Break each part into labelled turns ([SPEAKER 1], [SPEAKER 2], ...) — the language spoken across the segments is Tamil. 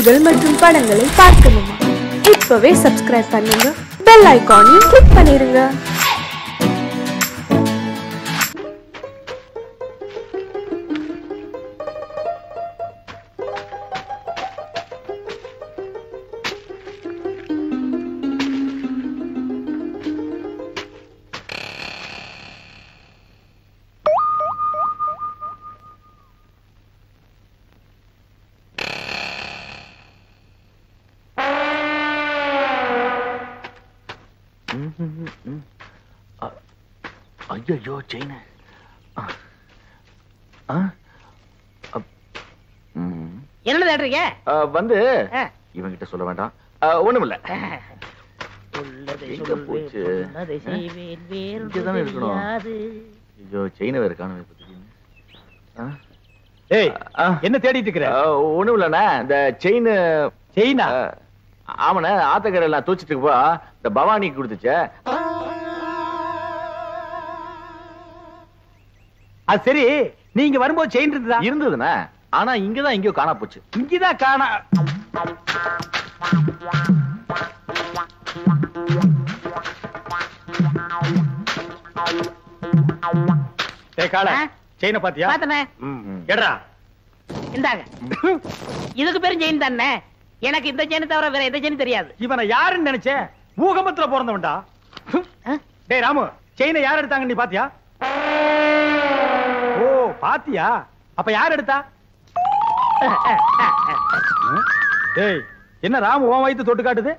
[SPEAKER 1] நிகழ்ச்சிகள் மற்றும் படங்களை பார்க்கணுமா? இப்பவே சப்ஸ்கிரைப் பண்ணுங்க, பெல் ஐகானையும் கிளிக் பண்ணிருங்க.
[SPEAKER 2] ஐயோ செயின்
[SPEAKER 3] என்ன தேடுறீங்க?
[SPEAKER 2] வந்து இவங்கிட்ட சொல்ல வேண்டாம், ஒண்ணுமில்ல. எங்க போச்சு? இங்கதானே இருக்கணும். ஐயோ செயின வேற காணவே.
[SPEAKER 4] என்ன தேடிட்டு இருக்கிற?
[SPEAKER 2] ஒண்ணும் இல்லண்ணா, இந்த செயினா? ஆமாண்ணா, ஆத்தக்கரை எல்லாம் தூச்சிட்டு இருக்கப்போ இந்த பவானிக்கு கொடுத்துச்சே.
[SPEAKER 4] அது சரி, நீங்க வரும்போது செயின்
[SPEAKER 2] இருந்ததுண்ணா, ஆனா இங்கதான் எங்கயோ காணா போச்சு.
[SPEAKER 4] இங்கதான் காணா. செயின பாத்தியா?
[SPEAKER 3] பாத்தனே.
[SPEAKER 4] கேடா
[SPEAKER 3] இந்தாங்க. இதுக்கு பேரும் செயின் தானே. எனக்கு இந்த செயின் தவிர வேற எந்த செயின் தெரியாது.
[SPEAKER 4] இவனை யாருன்னு நினைச்சே? பூகம்பத்துல பிறந்தவன்டா. டேய் ராமு, செயினை யார் எடுத்தாங்க நீ பாத்தியா? ஓ பாத்தியா? அப்ப யார் எடுத்தா? டேய் என்ன ராமு உன் வயித்து தொட்டு காட்டுது?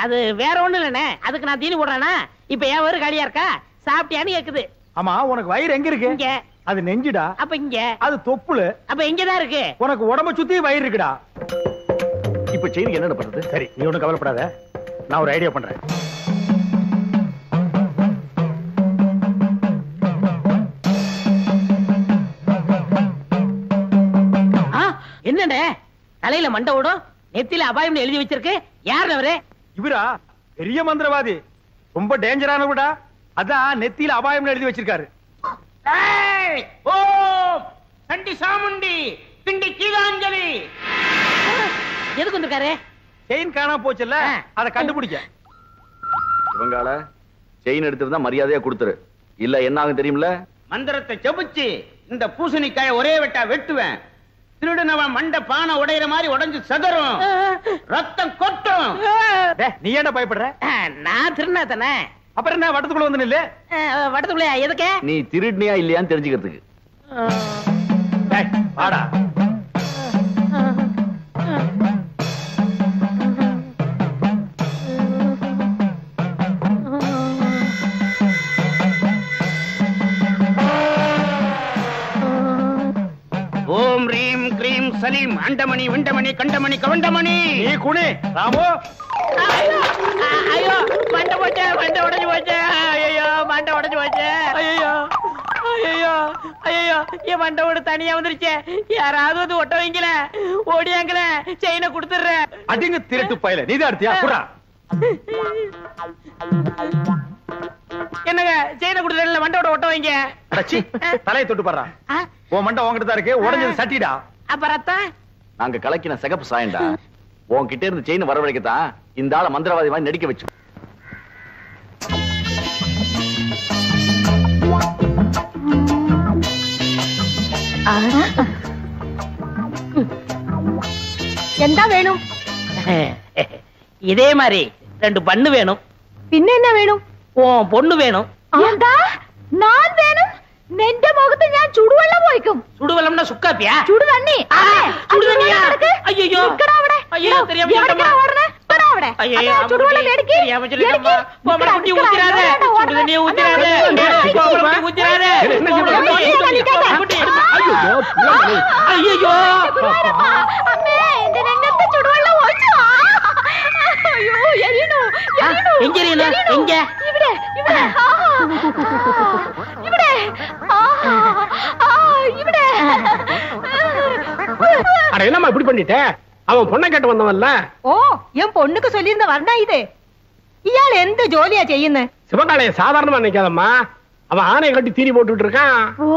[SPEAKER 3] அது வேற ஒண்ணு இல்லனே, அதுக்கு நான் தீனி போடுறேனா? இப்ப ஏன் வயிறு காலியா இருக்கா? சாப்பிட்டியான்னு கேக்குது.
[SPEAKER 4] ஆமா, உனக்கு வயிறு எங்க இருக்கு?
[SPEAKER 3] இங்க.
[SPEAKER 4] அது நெஞ்சுடா.
[SPEAKER 3] அப்ப இங்க.
[SPEAKER 4] அது தொப்புளு.
[SPEAKER 3] அப்ப இங்கதான் இருக்கு.
[SPEAKER 4] உனக்கு உடம்ப சுத்தி வயிறு இருக்குடா.
[SPEAKER 2] இப்ப செயின் என்ன பண்றது?
[SPEAKER 4] சரி, நீ ஒண்ணும் கவலைப்படாத, நான் ஒரு ஐடியா பண்றேன்.
[SPEAKER 3] என்னடே தலையில மண்டை ஓடும், நெத்தில அபாயம் எழுதி வச்சிருக்கு? யார் அவரு?
[SPEAKER 4] இவரா? பெரிய மந்திரவாதி, ரொம்ப டேஞ்சரானவடா. அதான் நெத்தியில அபாயம் எழுதி வச்சிருக்காரு.
[SPEAKER 3] சண்டி சாமுண்டி பிண்டி கீழாஞ்சலி. எதுக்கு வந்திருக்காரு?
[SPEAKER 4] செயின் காணா போச்சுல்ல, அதை கண்டுபிடிக்க.
[SPEAKER 2] இவங்கால செயின் எடுத்துருந்தா மரியாதையா கொடுத்துரு, இல்ல என்ன ஆகும் தெரியுமில்ல?
[SPEAKER 5] மந்திரத்தை செபிச்சு இந்த பூசணிக்காய ஒரே வெட்டா வெட்டுவேன். திருடுனவன் மண்ட பானை உடையிற மாதிரி உடைஞ்சு சதறும், ரத்தம் கொட்டும்.
[SPEAKER 4] நீ என்ன பயப்படுற?
[SPEAKER 3] நான் திருடினா தானே.
[SPEAKER 4] அப்புறம் என்ன வட்டத்துக்குள்ள வந்து நில்லு.
[SPEAKER 3] வட்டத்துக்குள்ள எதுக்கு?
[SPEAKER 2] நீ திருடினியா இல்லையான்னு தெரிஞ்சுக்கிறதுக்கு.
[SPEAKER 4] வாடா.
[SPEAKER 5] ஓம் ரீம் கிரீம் சலீம் அண்டமணி விண்டமணி கண்டமணி கவண்டமணி.
[SPEAKER 4] நீ குனி ராமு.
[SPEAKER 3] ஐயோ மண்டை போச்சு, மண்டை உடைஞ்சு போச்சு. ஐயோ மண்டை உடைஞ்சு போச்சு. ஐயோ ஐயோ ஐயோ, என் மண்டை ஓடு தனியா வந்துருச்சு. யாராவது வந்து ஒட்ட வைங்கல, ஓடியாங்கல, செயினை கொடுத்துடுறேன்.
[SPEAKER 4] அடிங்க திருட்டு பயல, நீதான் எடுத்தியா? குறா.
[SPEAKER 3] என்னங்க செயினை கொடுத்துறேன்ல, மண்டோட ஒட்ட வைங்க.
[SPEAKER 4] தலையை தொட்டு பாடுறா. உன் மண்டை உங்ககிட்ட தான் இருக்கு, உடஞ்சது சட்டிடா.
[SPEAKER 3] அப்ப ரத்தம்?
[SPEAKER 2] நாங்க கலக்கின சிகப்பு சாயண்டா. உன்கிட்ட இருந்து செயின் வரவழைக்கத்தான் இந்த ஆள மந்திரவாதி மாதிரி நடிக்க வச்சு.
[SPEAKER 1] என்ன வேணும்?
[SPEAKER 3] இதே மாதிரி 2 பண்ணு வேணும்.
[SPEAKER 1] பின்ன என்ன வேணும்?
[SPEAKER 3] உன் பொண்ணு வேணும்.
[SPEAKER 1] நான் வேணும். നിന്റെ മുഖത്ത് ഞാൻ ചുടുവെള്ളം ഒഴിക്കും.
[SPEAKER 3] ചുടുവെള്ളംனா സുക്കാപ്പിயா?
[SPEAKER 1] ചുടു തണ്ണി.
[SPEAKER 3] ചുടു തണ്ണിയാ? അയ്യോ
[SPEAKER 1] നിക്കടാ അവിടെ.
[SPEAKER 3] അയ്യോ தெரியாம
[SPEAKER 1] എവിടേക്കാ ഓടണേ? നിക്കടാ അവിടെ.
[SPEAKER 3] അയ്യോ
[SPEAKER 1] ചുടുവെള്ളം എടുക്ക്.
[SPEAKER 3] தெரியாம சொல்லிட்டம்மா. கோமர குட்டி ஊத்திராதே. சுடு தண்ணியை ஊத்திராதே. கோமர குட்டி ஊத்திராதே. குட்டி. ஐயோ
[SPEAKER 1] അമ്മേ എന്റെ രംഗത്തെ ചുടുവെള്ളം ഒഴിച്ചു. അയ്യോ എരിയണു.
[SPEAKER 3] എங்க എരിയണു? എங்க?
[SPEAKER 1] ഇവിടെ ഇവിടെ. ഇവിടെ. ഇവിടെ.
[SPEAKER 4] அட என்னம்மா இப்படி பண்ணிட்ட? அவன் பொண்ணை கேட்டு வந்தவன்ல.
[SPEAKER 1] ഓ என் பொண்ணுக்கு சொல்லியிருந்த வரண்டா இது. ഇയാൾ എന്ത് ജോലിയാ ചെയ്യുന്നത്?
[SPEAKER 4] சிவகாலைய சாதாரணமா நினைக்காதம்மா, அவன் ஆணையை கட்டி தீனி போட்டுட்டு இருக்கான்.
[SPEAKER 1] ഓ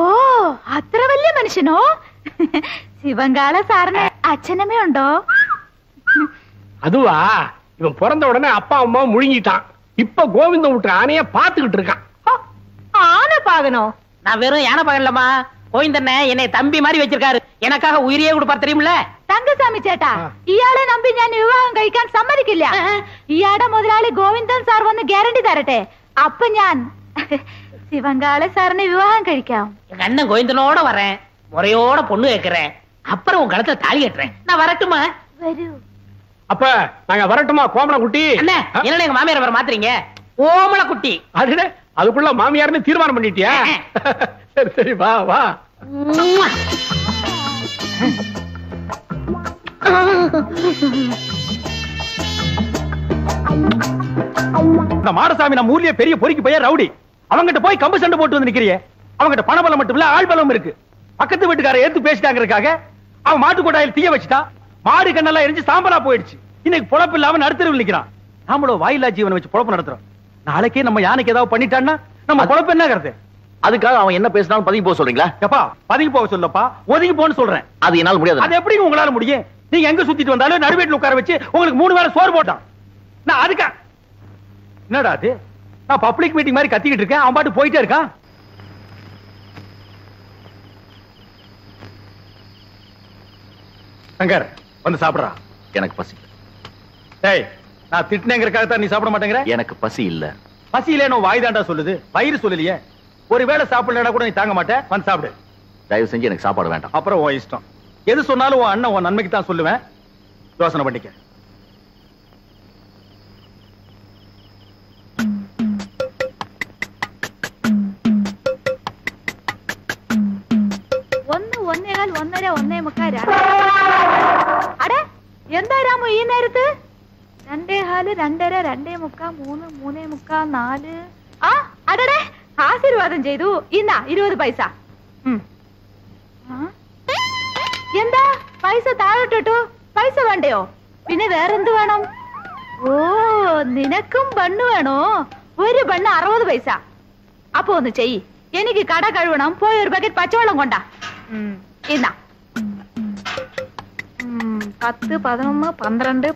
[SPEAKER 1] അത്ര വലിയ മനുഷ്യനോ? ശിവങ്കാള സാറിന് അച്ഛനമ്മ ഉണ്ടോ?
[SPEAKER 4] அதுவா, இவன் பிறந்த உடனே அப்பா அம்மா முழுங்கிட்டான். இப்ப கோவிந்தம் விட்டு ஆனைய பாத்துக்கிட்டு இருக்கான்.
[SPEAKER 3] ஆனை பாகணும். நான் வெறும் யானை பாகலமா, கோவிந்தண்ண என்னை தம்பி மாதிரி வச்சிருக்காரு. எனக்காக உயிரியே கொடுப்பார் தெரியுமில்ல.
[SPEAKER 6] തങ്കസ്വാമി ചേട്ടാ, ഇയാളെ നമ്പി ഞാൻ വിവാഹം കഴിക്കാൻ സമ്മതിക്കില്ല. ഇയാളുടെ മുതലാളി ഗോവിന്ദൻ സാർ വന്ന് ഗ്യാരണ്ടി തരട്ടെ. അപ്പൊ ഞാൻ சிவங்கால சாரனை விவாகம் കഴിക്കാം.
[SPEAKER 3] எங்க அண்ணன் கோவிந்தனோட வரேன், முறையோட பொண்ணு கேட்கிறேன், அப்புறம் உன் கழுத்துல தாலி கட்டுறேன். நான் வரட்டுமா?
[SPEAKER 6] വരൂ.
[SPEAKER 4] அப்ப நாங்க வரட்டுமா கோமல குட்டி?
[SPEAKER 3] அண்ணே, என்ன எங்க மாமியார் வர மாத்துறீங்க? ஓமல குட்டி.
[SPEAKER 4] அதுக்குள்ள மாமியார்னு தீர்மானம் பண்ணிட்டியா? சரி சரி, வா வா. இந்த மாடசாமி நம்ம ஊர்லயே பெரிய பொறுக்கி பையன் ரவுடி. அவங்கிட்ட போய் கம்பு சண்டை போட்டு வந்து நிக்கிறியே. அவங்கிட்ட பணபலம் மட்டும் இல்ல, ஆள் பலம் இருக்கு. பக்கத்து வீட்டுக்கார எடுத்து பேசிட்டாங்கிறதுக்காக அவன் மாட்டு கொட்டாயில் தீய வச்சுட்டா. மாடு கண்ணெல்லாம் எரிஞ்சு சாம்பலா போயிடுச்சு. இன்னைக்கு பொழப்பு இல்லாம நடுத்தருவில் நிக்கிறான். நாமளும் வாயிலா ஜீவனை வச்சு பொழப்பு நடத்துறோம். நாளைக்கே நம்ம யானைக்கு ஏதாவது பண்ணிட்டான்னா நம்ம பொழப்பு என்ன கருத்து?
[SPEAKER 2] அதுக்காக அவன் என்ன பேசினாலும் பதுங்கி போக சொல்றீங்களா?
[SPEAKER 4] எப்பா பதுங்கி போக சொல்லப்பா, ஒதுங்கி போன்னு சொல்றேன்.
[SPEAKER 2] அது என்னால முடியாது.
[SPEAKER 4] அது எப்படி உங்களால முடியும்? நீங்க எங்க சுத்திட்டு வந்தாலும் நடுவேட்டில் உட்கார வச்சு உங்களுக்கு 3 வேளை சோறு போட்டான். நான் அதுக்கா என்னடா அது? நான் பப்ளிக் மீட்டிங் மாதிரி கத்திக்கிட்டு இருக்கேன், அவன் பாட்டு போயிட்டே இருக்கான். சங்கர் வந்து சாப்பிடுறா.
[SPEAKER 2] எனக்கு பசி.
[SPEAKER 4] டேய், நான் திட்டினேங்கிறதுக்காக தான் நீ சாப்பிட மாட்டேங்கிற?
[SPEAKER 2] எனக்கு பசி இல்ல.
[SPEAKER 4] பசி இல்லைன்னு வாய் தாண்டா சொல்லுது, வயிறு சொல்லலையே. ஒருவேளை சாப்பிடலன்னா கூட நீ தாங்க மாட்டேன். வந்து சாப்பிடு.
[SPEAKER 2] தயவு செஞ்சு எனக்கு சாப்பாடு வேண்டாம்.
[SPEAKER 4] அப்புறம் உன் இஷ்டம். எது சொன்னாலும் உன் அண்ணன் உன் நன்மைக்கு தான் சொல்லுவேன். யோசனை பண்ணிக்க.
[SPEAKER 6] ഒന്ന് ഒന്നേകാൽ ഒന്നര ഒന്നേ മുക്കാൽ. അടേ എന്താ രാമു ഈ നേരത്ത്? 2:15 2:30 2:45 3 3:45 4. ആ അടടേ, ആശീർവാദം ചെയ്തു. ഇന്നാ 20 പൈസ. എന്താ പൈസ താഴോട്ടിട്ടു? പൈസ വേണ്ടയോ? പിന്നെ വേറെന്ത് വേണം? ഓ, നിനക്കും ബണ്ണ് വേണോ? ഒരു ബണ്ണ് 60 പൈസ. അപ്പൊ ഒന്ന് ചെയ്യ്, എനിക്ക് കട കഴുകണം. പോയി ഒരു ബക്കറ്റ് പച്ചവെള്ളം കൊണ്ടാ. ഇന്നാ 10 11 12.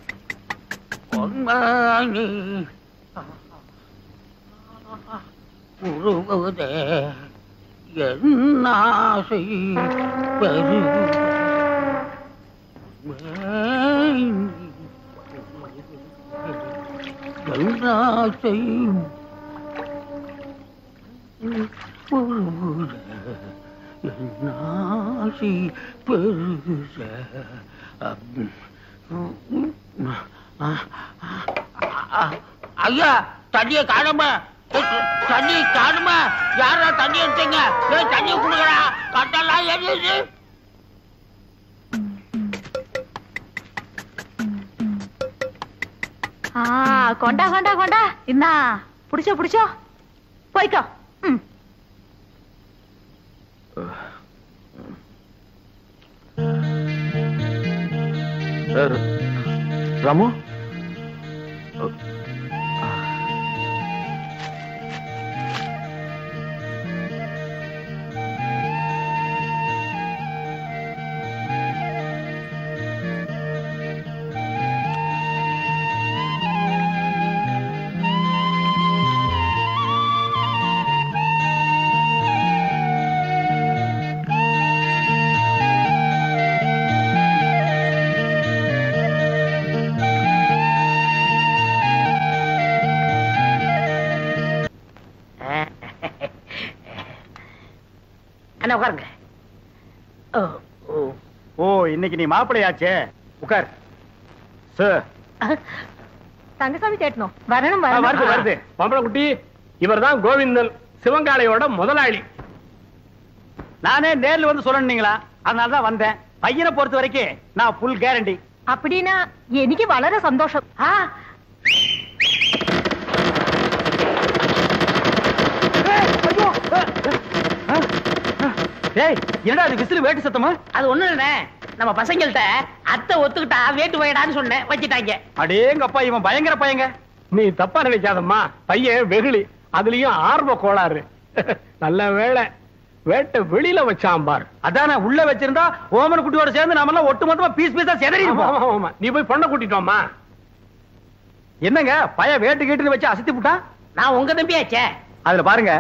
[SPEAKER 5] ஐயா, தண்ணிய காணுமா? தண்ணி காணுமா? யாரா தண்ணி எடுத்தீங்க? தண்ணி குடுக்கறா, கட்டெல்லாம் எரியுது.
[SPEAKER 6] கொண்டா கொண்டா கொண்டா. இன்னா புடிச்சோ புடிச்சோ, போய்க்கோ.
[SPEAKER 2] ராமு,
[SPEAKER 3] உட்காருங்க.
[SPEAKER 4] ஓ, இன்னைக்கு நீ மாப்பிளையாச்சே. உட்கார். சார்,
[SPEAKER 6] தங்கசாமி சேட்டனோ வரணும்.
[SPEAKER 4] வருது வருது. பம்பள குட்டி, இவர் தான் கோவிந்தன், சிவங்காளையோட முதலாளி. நானே நேர்ல வந்து சொல்லணுங்களா, அதனாலதான் வந்தேன். பையனை பொறுத்த வரைக்கும் நான் ஃபுல் கேரண்டி.
[SPEAKER 6] அப்படின்னா எனக்கு வளர சந்தோஷம்.
[SPEAKER 4] என்னடா அது விசில் வேட்டு சத்தமா?
[SPEAKER 3] அது ஒண்ணு இல்ல, நம்ம பசங்கள்ட்ட அத்தை ஒத்துக்கிட்டா வேட்டு போயிடான்னு சொன்னேன், வச்சிட்டாங்க.
[SPEAKER 4] அடேங்கப்பா, இவன் பயங்கர பையங்க. நீ தப்பா நினைக்காதம்மா, பையன் வெகுளி, அதுலயும் ஆர்வ கோளாறு. நல்ல வேளை வேட்டை வெளியில வச்சான் பார். அதான உள்ள வச்சிருந்தா ஓமன் குட்டியோட சேர்ந்து நாம எல்லாம் ஒட்டு மொத்தமா பீஸ் பீஸா செதறி. நீ போய் பொண்ணை கூட்டிட்டோமா? என்னங்க பய வேட்டு கேட்டுன்னு வச்சு அசத்தி விட்டான்.
[SPEAKER 3] நான் உங்க தம்பியாச்சே.
[SPEAKER 4] அதுல பாருங்க,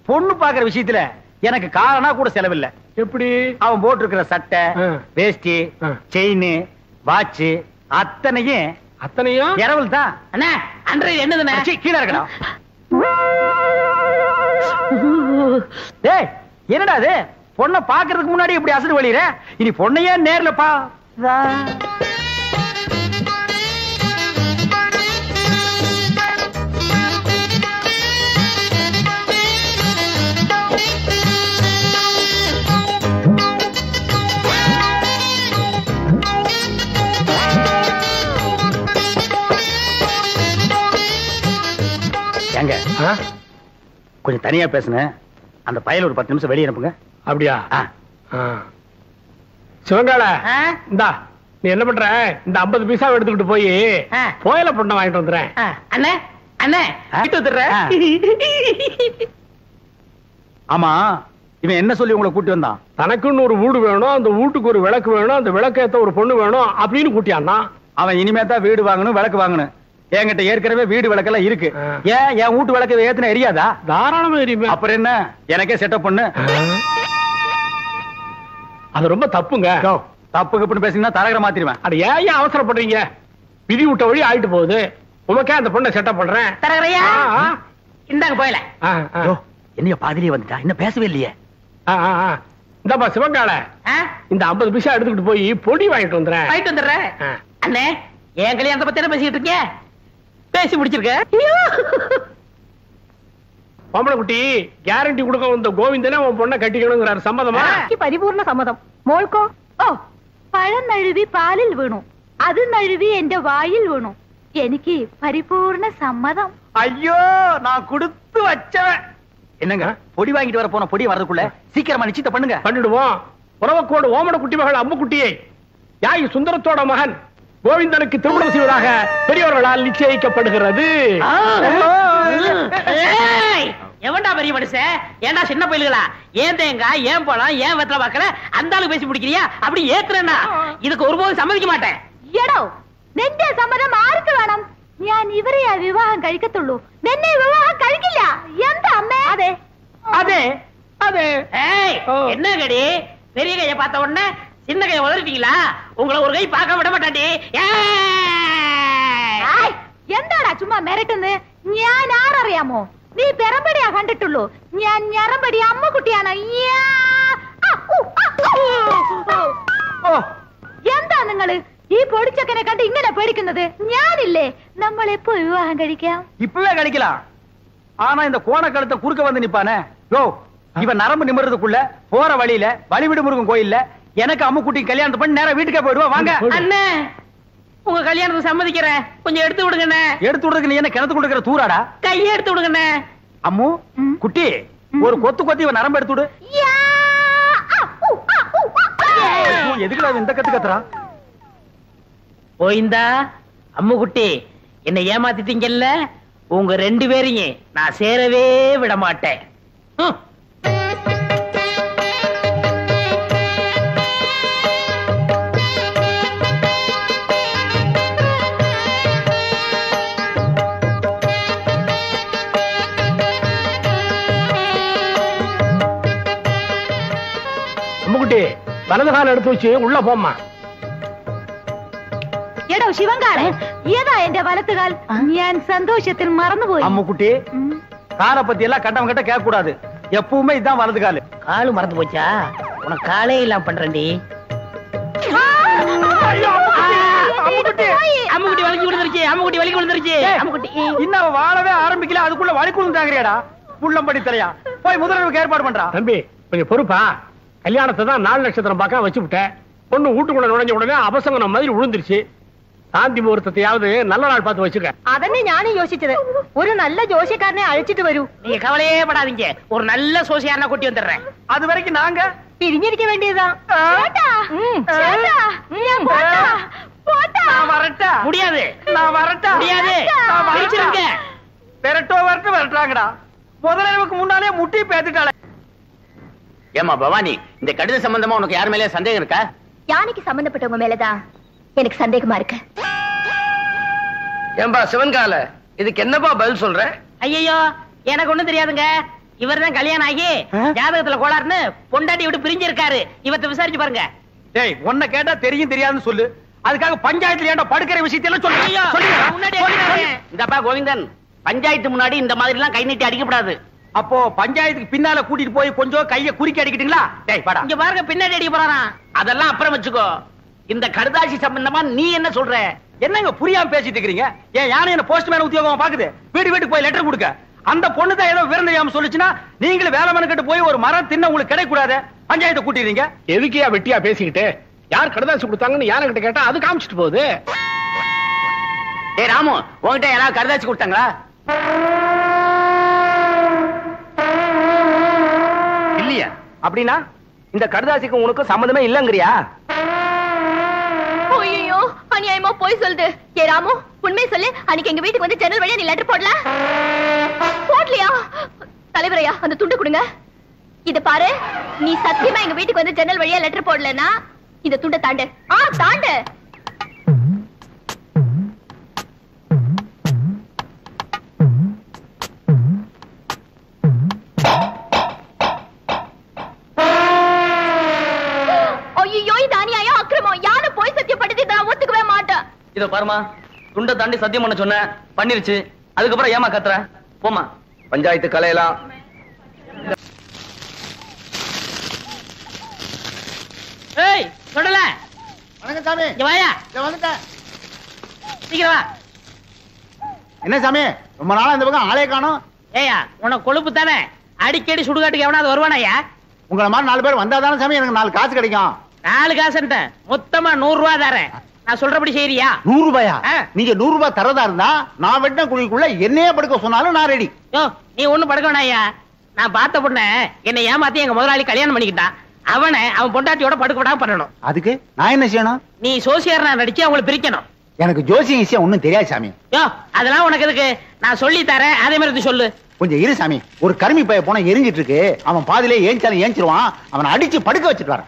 [SPEAKER 4] பொண்ணு பாக்குற விஷயத்துல எனக்கு காரணா கூட செலவில்லை.
[SPEAKER 7] எப்படி?
[SPEAKER 4] அவன் போட்டிருக்கிற சட்டை, வேஷ்டி, செயின், வாட்ச் அத்தனையும் இரவல் தான்.
[SPEAKER 3] அண்ணா அன்றைய என்னதுண்ணே?
[SPEAKER 4] கீழே இருக்கடா. டேய் என்னடா அது? பொண்ணை பாக்குறதுக்கு முன்னாடி இப்படி அசடு வழியிற. இனி பொண்ணையே நேர்ல பா. ஏங்க கொஞ்சம் தனியா பேசுனேன். அந்த பயல ஒரு 10 நிமிஷம் வெளியே அனுப்புங்க.
[SPEAKER 7] அப்படியா? சிவங்கால இந்தா, நீ என்ன பண்ற? இந்த 50 பைசா எடுத்துக்கிட்டு போய் கோயில பொண்ணை வாங்கிட்டு வந்துடுறேன்.
[SPEAKER 3] அண்ணே அண்ணே வீட்டு வந்துடுறேன்.
[SPEAKER 4] ஆமா, இவன் என்ன சொல்லி உங்களை கூட்டி வந்தான்?
[SPEAKER 7] தனக்குன்னு ஒரு வீடு வேணும், அந்த வீட்டுக்கு ஒரு விளக்கு வேணும், அந்த விளக்கேத்த ஒரு பொண்ணு வேணும் அப்படின்னு கூட்டியான்னா.
[SPEAKER 4] அவன் இனிமே தான் வீடு வாங்கணும், விளக்கு வாங்கணும். என்கிட்ட ஏற்கனவே வீடு விளக்கெல்லாம் இருக்கு. ஏன் என் வீட்டு விளக்கு ஏத்துன எரியாதா?
[SPEAKER 7] தாராளமா எரியுமே.
[SPEAKER 4] அப்புறம் என்ன, எனக்கே செட்டப் பண்ணு.
[SPEAKER 7] அது ரொம்ப தப்புங்க.
[SPEAKER 4] தப்பு கப்புன்னு பேசினா தரகர மாத்திருவேன்.
[SPEAKER 7] அட ஏன் அவசரப்படுறீங்க? விதி விட்ட வழி ஆயிட்டு போகுது. உமக்கே அந்த பொண்ணை செட்டப் பண்றேன்.
[SPEAKER 3] தரகரையா இந்தாங்க போயல.
[SPEAKER 4] என்னைய பாதிரியே வந்துட்டா, இன்னும் பேசவே இல்லையே.
[SPEAKER 7] இந்தப்பா சிவங்கால, இந்த 50 பைசா எடுத்துக்கிட்டு போய் பொடி வாங்கிட்டு வந்துடுறேன்.
[SPEAKER 3] வாங்கிட்டு வந்துடுறேன். அண்ணே என் கல்யாணத்தை பத்தி என்ன பேசிக்கிட்டு இருக்கீங்க? பேசி முடிச்சிருக்க.
[SPEAKER 7] பொம்பளை குட்டி கேரண்டி கொடுக்க வந்த கோவிந்தனே உன் பொண்ணை கட்டிக்கணுங்கிறாரு. சம்மதமா?
[SPEAKER 6] പരിപൂർണ സമ്മതം. മോൾക്കോ? ഓ, പഴം നഴുവി പാലിൽ വീണു, അത് നഴുവി എന്റെ വായിൽ വീണു. എനിക്ക് പരിപൂർണ സമ്മതം.
[SPEAKER 4] ஐயோ, நான் கொடுத்து வச்சவன். என்னங்க பொடி வாங்கிட்டு வர போன பொடி வரதுக்குள்ள சீக்கிரமா நிச்சயத்தை பண்ணுங்க.
[SPEAKER 7] பண்ணிடுவோம். உறவக்கோடு ஓமன குட்டி மகள் அம்முக்குட்டியை யாய் சுந்தரத்தோட மகன் கோவிந்தனுக்கு திருமணம் செய்வதாக பெரியவர்களால் நிச்சயிக்கப்படுகிறது.
[SPEAKER 3] எவன்டா பெரிய மனுஷன்? ஏன்டா சின்ன பயில்களா? ஏன் தேங்காய், ஏன் பழம், ஏன் வெத்தலை பாக்கல அந்த ஆளு பேசி பிடிக்கிறியா? அப்படி ஏத்துறேன்னா இதுக்கு ஒருபோதும் சம்மதிக்க மாட்டேன்.
[SPEAKER 6] എടോ, നിന്റെ സമ്മതം ആർക്ക് വേണം? ഞാൻ ഇവരെയാ വിവാഹം കഴിക്കത്തുള്ളൂ. നിന്നെ വിവാഹം കഴിക്കില്ല. എന്താ അമ്മേ? അതെ
[SPEAKER 4] அதே அதே.
[SPEAKER 3] ஏய் என்ன கடி? பெரிய கையை பார்த்த உடனே சின்ன கையை உதறிட்டீங்களா? உங்களை ஒரு கை பார்க்க விட மாட்டாண்டி.
[SPEAKER 6] എന്താടാ ചുമ്മാ മിരട്ടുന്നത്? ഞാൻ ആരറിയാമോ? നീ പെറമ്പടിയാ കണ്ടിട്ടുള്ളൂ. ഞാൻ ഞറമ്പടി അമ്മുക്കുട്ടിയാണ്. എന്താ നിങ്ങള് ഈ പൊടിച്ചക്കനെ കണ്ട് ഇങ്ങനെ പേടിക്കുന്നത്? ഞാനില്ലേ, നമ്മൾ എപ്പോ വിവാഹം കഴിക്കാം?
[SPEAKER 4] இப்பவே கழிக்கலாம். ஆனா இந்த கோணக்கழுத்தை குறுக்க வந்து நிப்பானே, யோ இவன் நரம்பு நிமிர்றதுக்குள்ள போற வழியில வழிவிடு முருகன் கோயில்ல எனக்கு அம்முக்குட்டி கல்யாணத்தை பண்ணி நேரா வீட்டுக்கே போயிடுவா. வாங்க
[SPEAKER 3] அண்ணே, உங்க கல்யாணத்துக்கு சம்மதிக்கிறேன். கொஞ்சம் எடுத்து விடுங்கண்ணே.
[SPEAKER 4] எடுத்து விடுறதுக்கு நீ என்ன கிணத்து கொடுக்கிற தூராடா?
[SPEAKER 3] கையை எடுத்து விடுங்கண்ணே.
[SPEAKER 4] அம்மு குட்டி, ஒரு கொத்து கொத்தி இவன் நரம்பு எடுத்து விடு. எதுக்குடா இந்த கத்து கத்துறா?
[SPEAKER 3] போயிந்தா அம்மு குட்டி, என்ன ஏமாத்திட்டீங்கல்ல? உங்க 2 பேரையும் நான் சேரவே விட மாட்டேன்.
[SPEAKER 7] அம்முக்குட்டி வலது கால எடுத்து வச்சு உள்ள போம்மா.
[SPEAKER 6] എടോ ശിവങ്കാളെ, ഏതാ എന്റെ വലത്തുകാൽ? ഞാൻ സന്തോഷത്തിൽ മറന്നുപോയി.
[SPEAKER 4] அம்முக்குட்டி, காலை பத்தி எல்லாம் கட்டம் கட்ட கேட்க கூடாது. எப்பவுமே இதான் வலது காலு.
[SPEAKER 3] காலு மறந்து போச்சா? உனக்கு காலே இல்லாம பண்றேன்டி. அம்முக்குட்டி வலிக்கு விழுந்துருச்சு. அம்முக்குட்டி வலிக்கு விழுந்துருச்சு. அம்முக்குட்டி
[SPEAKER 4] இன்னும் வாழவே ஆரம்பிக்கல, அதுக்குள்ள வலிக்கு விழுந்தாங்கறியாடா? புள்ளம்படி தலையா, போய் முதல்வருக்கு ஏற்பாடு பண்றா.
[SPEAKER 7] தம்பி கொஞ்சம் பொறுப்பா. கல்யாணத்தை தான் 4 நட்சத்திரம் பார்க்க வச்சு விட்டேன். பொண்ணு வீட்டுக்குள்ள நுழைஞ்ச உடனே அபசங்கனம் மாதிரி விழுந்துருச்சு. சாந்தி முகூர்த்தத்தையாவது நல்ல நாள் பார்த்து வச்சுக்க.
[SPEAKER 6] അതന്നെ ഞാനും യോசிച്ചത്. ഒരു നല്ല ജോഷിക്കാരനെ അഴിച്ചിട്ട് വരൂ.
[SPEAKER 3] நீங்க கவலையே படாதீங்க. ஒரு நல்ல சோசியாரனா கூட்டி வந்துடுறேன்.
[SPEAKER 4] அது வரைக்கும் நாங்க
[SPEAKER 6] പിരിഞ്ഞിരിക്ക വേണ്ടിയതാ.
[SPEAKER 4] நான் வரட்டா?
[SPEAKER 3] முடியாது.
[SPEAKER 4] நான் வரட்டா?
[SPEAKER 3] முடியாது. பிரிச்சிருங்க.
[SPEAKER 4] விரட்டோ வரட்டு விரட்டுறாங்கடா. முதல்வருக்கு முன்னாலே முட்டி பேத்துட்டாளே.
[SPEAKER 2] ஏமா பவானி, இந்த கடித சம்பந்தமா உனக்கு யார் மேலே சந்தேகம் இருக்கா?
[SPEAKER 6] யானைக்கு சம்பந்தப்பட்டவங்க மேலதான் எனக்கு சந்தேகமா இருக்கு.
[SPEAKER 8] ஏன்பா சிவன்கால இதுக்கு என்னப்பா பதில் சொல்ற?
[SPEAKER 3] ஐயோ எனக்கு ஒண்ணும் தெரியாதுங்க. இவர்தான் கல்யாணம் ஆகி ஜாதகத்துல கோளாறுன்னு பொண்டாட்டி விட்டு பிரிஞ்சிருக்காரு. இவத்தை விசாரிச்சு பாருங்க.
[SPEAKER 4] டேய் உன்னை கேட்டா தெரியும் தெரியாதுன்னு சொல்லு. அதுக்காக பஞ்சாயத்துல ஏன்டா படுக்கிற விஷயத்தையெல்லாம் சொல்லு.
[SPEAKER 3] இந்தப்பா கோவிந்தன், பஞ்சாயத்து முன்னாடி இந்த மாதிரி எல்லாம் கை நீட்டி அடிக்கப்படாது.
[SPEAKER 4] அப்போ பஞ்சாயத்துக்கு பின்னால கூட்டிட்டு போய் கொஞ்சம் கைய குறுக்கி அடிக்கிட்டீங்களா? டேய் வாடா.
[SPEAKER 3] இங்க பாருங்க, பின்னாடி அடிக்க போறாராம். அதெல்லாம் அப்புறம் வச்சுக்கோ. இந்த கடுதாசி சம்பந்தமா நீ என்ன சொல்ற?
[SPEAKER 4] என்னங்க புரியாம பேசிட்டு இருக்கீங்க? ஏன் யானை என்ன போஸ்ட்மேன் உத்தியோகமா பாக்குது? வீட்டுக்கு போய் லெட்டர் கொடுக்க. அந்த பொண்ணு தான் ஏதோ விவரம் தெரியாம சொல்லுச்சுன்னா நீங்களும் வேலை மனக்கிட்டு போய் ஒரு மரம் தின்ன உங்களுக்கு கிடைக்க கூடாது. பஞ்சாயத்தை கூட்டிடுறீங்க.
[SPEAKER 7] எதுக்கியா வெட்டியா பேசிக்கிட்டு? யார் கடுதாசி கொடுத்தாங்கன்னு யானை கிட்ட கேட்டா அது காமிச்சிட்டு போகுது.
[SPEAKER 3] ஏ ராமு, உன்கிட்ட யாராவது கடுதாசி கொடுத்தாங்களா?
[SPEAKER 4] இல்லையா? அப்படின்னா இந்த கடுதாசிக்கு உனக்கு சம்பந்தமே இல்லங்கறியா?
[SPEAKER 6] ஐயோ அநியாயமா போய் சொல்லுது. ஏ ராமு, உண்மை சொல்லு. அன்னைக்கு எங்க வீட்டுக்கு வந்து ஜன்னல் வழியா நீ லெட்டர் போடலையா? தலைவரையா, அந்த துண்டு கொடுங்க. இத பாரு, நீ சத்தியமா எங்க வீட்டுக்கு வந்து ஜன்னல் வழியா லெட்டர் போடலன்னா இந்த துண்டை தாண்டு. தாண்டு. ஐயோ இது அநியாயம், அக்கிரமம். யாரும் போய் சத்தியப்பட்டது நான் ஒத்துக்கவே மாட்டேன்.
[SPEAKER 8] இத பாருமா, துண்டை தாண்டி சத்தியம் பண்ண சொன்ன, பண்ணிருச்சு. அதுக்கப்புறம் ஏமா கத்துற? போமா. பஞ்சாயத்து கலையலாம்.
[SPEAKER 3] ஏய் சொல்லல.
[SPEAKER 5] வணக்கம் சாமி.
[SPEAKER 3] இங்க வாயா.
[SPEAKER 5] வந்துட்டேன்.
[SPEAKER 3] சீக்கிரம் வா.
[SPEAKER 5] என்ன சாமி, ரொம்ப நாளா இந்த பக்கம் ஆளே காணோம்.
[SPEAKER 3] ஏயா, உனக்கு கொழுப்பு தானே. அடிக்கடி சுடுகாட்டுக்கு எவனாவது வருவானாயா?
[SPEAKER 5] உங்களை மாதிரி 4 பேர் வந்தாதானே சாமி எனக்கு 4 காசு கிடைக்கும்.
[SPEAKER 3] 4 காசுன்ட்ட மொத்தமா 100 ரூபாய் தரேன். நான் சொல்றபடி செய்யறியா?
[SPEAKER 5] 100 ரூபாயா? நீங்க 100 ரூபாய் தரதா இருந்தா நான் வெட்டின குழிக்குள்ள என்னையே படுக்க சொன்னாலும் நான் ரெடி.
[SPEAKER 3] யோ, நீ ஒண்ணும் படுக்க வேணாயா. நான் பார்த்த பொண்ண என்னை ஏமாத்தி எங்க முதலாளி கல்யாணம் பண்ணிக்கிட்டான். அவன் பொண்டாட்டியோட படுக்க விடாம பண்ணணும்.
[SPEAKER 5] அதுக்கு நான் என்ன செய்யணும்?
[SPEAKER 3] நீ சோசியர்னா நடிச்சு அவங்களை பிரிக்கணும்.
[SPEAKER 5] எனக்கு ஜோசியம் விஷயம் ஒண்ணும் தெரியாது சாமி.
[SPEAKER 3] யோ, அதெல்லாம் உனக்கு எதுக்கு? நான் சொல்லி தரேன், அதே மாதிரி சொல்லு.
[SPEAKER 5] கொஞ்சம் இரு சாமி. ஒரு கருமி பைய போன எரிஞ்சிட்டு இருக்கு. அவன் பாதிலே ஏஞ்சாலும் ஏஞ்சிருவான். அவனை அடிச்சு படுக்க வச்சுட்டு வர.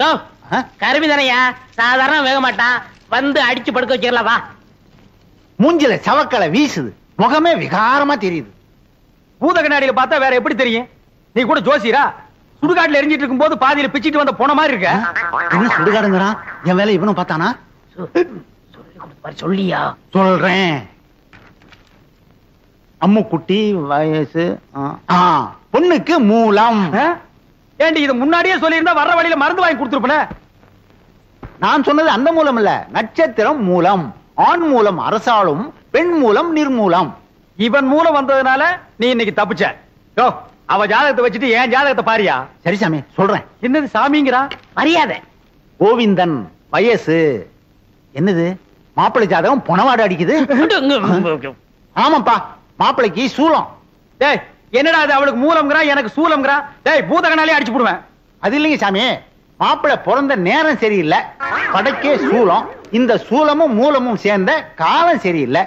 [SPEAKER 3] கருமி தானையா, சாதாரண வேக மாட்டான். வந்து அடிச்சு படுக்க வச்சிடலாம் வா.
[SPEAKER 5] மூஞ்சில சவக்கலை வீசுது. முகமே விகாரமா தெரியுது.
[SPEAKER 4] பூத கண்ணாடியில பார்த்தா வேற எப்படி தெரியும்? நீ கூட ஜோசியரா? சுடுகாட்டுல எரிஞ்சிட்டு இருக்கும் போது பாதியில பிச்சிட்டு வந்த போன மாதிரி இருக்க.
[SPEAKER 5] என்ன சுடுகாடுங்கிறான்? என் வேலை இவனும் பார்த்தானா?
[SPEAKER 3] சொல்லியா?
[SPEAKER 5] சொல்றேன். அம்முக்குட்டி வயசு பொண்ணுக்கு மூலம்.
[SPEAKER 4] ஏண்டி இது முன்னாடியே சொல்லியிருந்தா வர்ற வழியில மருந்து வாங்கி கொடுத்துருப்பேன்.
[SPEAKER 5] நான் சொன்னது அந்த மூலம் இல்ல, நட்சத்திரம் மூலம். ஆண் மூலம் அரசாளும், பெண் மூலம் நிர்மூலம்.
[SPEAKER 4] இவன் மூலம் வந்ததுனால நீ இன்னைக்கு தப்பிச்ச. யோ, அவ ஜாதகத்தை வச்சுட்டு என் ஜாதகத்தை பாரியா?
[SPEAKER 5] சரி சாமி, சொல்றேன்.
[SPEAKER 4] என்னது சாமிங்கிறா?
[SPEAKER 3] மரியாதை.
[SPEAKER 5] கோவிந்தன் வயசு என்னது? மாப்பிள்ளை ஜாதகம் பொணவாடு அடிக்குது. ஆமாப்பா, மாப்பிள்ளைக்கு சூலம்.
[SPEAKER 4] டேய், என்னடா அது? அவளுக்கு மூலம்ங்கறா, எனக்கு சூலம்ங்கறா. டேய், பூதகனாலே அடிச்சு போடுவேன்.
[SPEAKER 5] அது இல்லைங்க சாமி, மாப்பிள்ளை பிறந்த நேரம் சரியில்லை. படைக்கே சூலம். இந்த சூலமும் மூலமும் சேர்ந்த காலம் சரியில்லை.